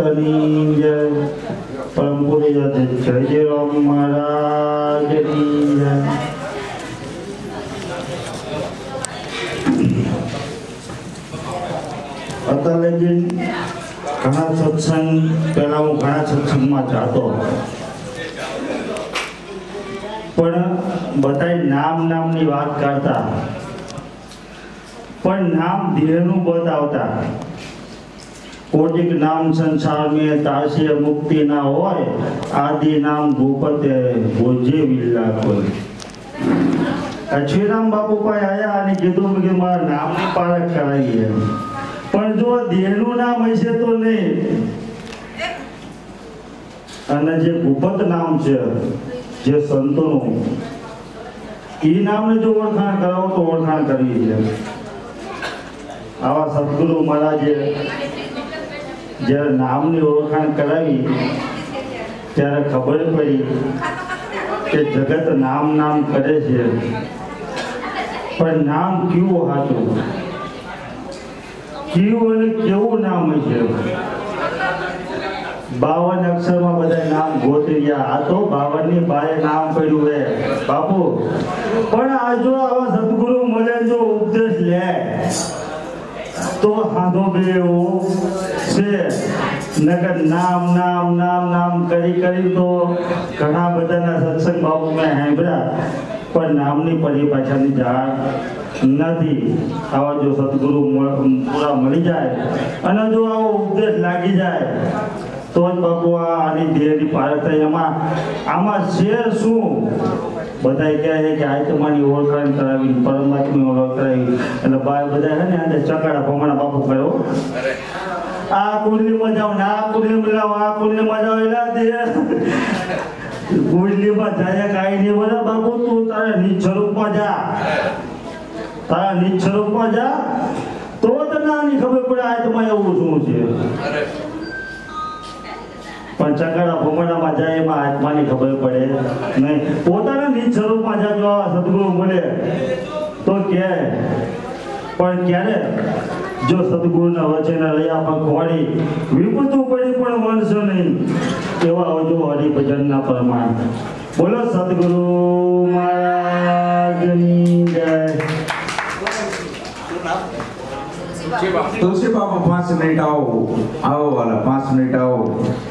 માતની જય, પરમ પૂજ્ય જય રામ મહારાજની જય। અત્યારે લગી ઘણા સત્સંગ પહેલા હું ઘણા સત્સંગમાં જાતો, પણ બધાય નામની વાત કરતા, પણ નામ દેહનું બતાવતા। कोटिक नाम संसार में तासे मुक्ति ना होय, आदि नाम भूपते भोजे विल्ला कोई। श्रीराम बापू पाई आया અને કીધું કે મારા નામની પારખ કરાવી છે, પણ જો દેહનું નામ હશે તો નહીં। અને જે ભૂપત નામ છે જે સંતોનું, એ નામને જો ઓળખાણ કરાવો તો ઓળખાણ કરવી છે। આવા સદગુરુ મહારાજે જ્યારે નામની ઓળખાણ કરાવી ત્યારે ખબર પડી કે જગત નામ કરે છે, પણ નામ કેવું હતું, કેવું અને કેવું નામ છે। 52 અક્ષરમાં બધા નામ ગોતી ગયા, આ તો 52 ની બારે નામ પડ્યું હે બાપુ। પણ આ જો આવા સદગુરુ મળે, જો ઉપદેશ લે તો હાથો બે છે, નગર નામ કરી તો ઘણા બધાના સત્સંગ બાપુ મેં સાંભળ્યા, પણ નામની પરિભાષાની જાણ નથી। આવા જો સદગુરુ પૂરા મળી જાય અને જો આવો ઉપદેશ લાગી જાય તો જ બાપુ આની દેહની પારખ થાય। આમાં છે શું? બધા કહે છે કે આત્માની ઓળખાણ કરાવી, પરમાત્માની ઓળખ કરાવી, એટલે બાર બધા છે ને અંદર ચકાડા ભમણા બાપુ કર્યો, આ કુંડલીમાં જાઓ ને આ કુંડલીમાં જાઓ, આ કુંડલીમાં જાઓ, એલા દે કુંડલીમાં જાય કાંઈ નહીં બોલે બાપુ, તું તારા નિજ સ્વરૂપમાં જા, તારા નિજ સ્વરૂપમાં જા, તો તને આની ખબર પડે આત્મા એવું શું છે। પણ ચકાડા ભમણામાં જાય એમાં આત્માની ખબર પડે નહીં। પોતાના નિજ સ્વરૂપમાં જાજો સદગુરુ મળે તો કે, પણ ક્યારે જો સદગુરુના વચન રહ્યા પખવાડી વિપતું પડી પણ વણશો નહીં, એવા આવજો હરિભજનના પ્રમાણ। બોલો સદગુરુ મહારાજની જય। तुलसी बाबा 5 मिनट आओ वाला 5 मिनट आओ।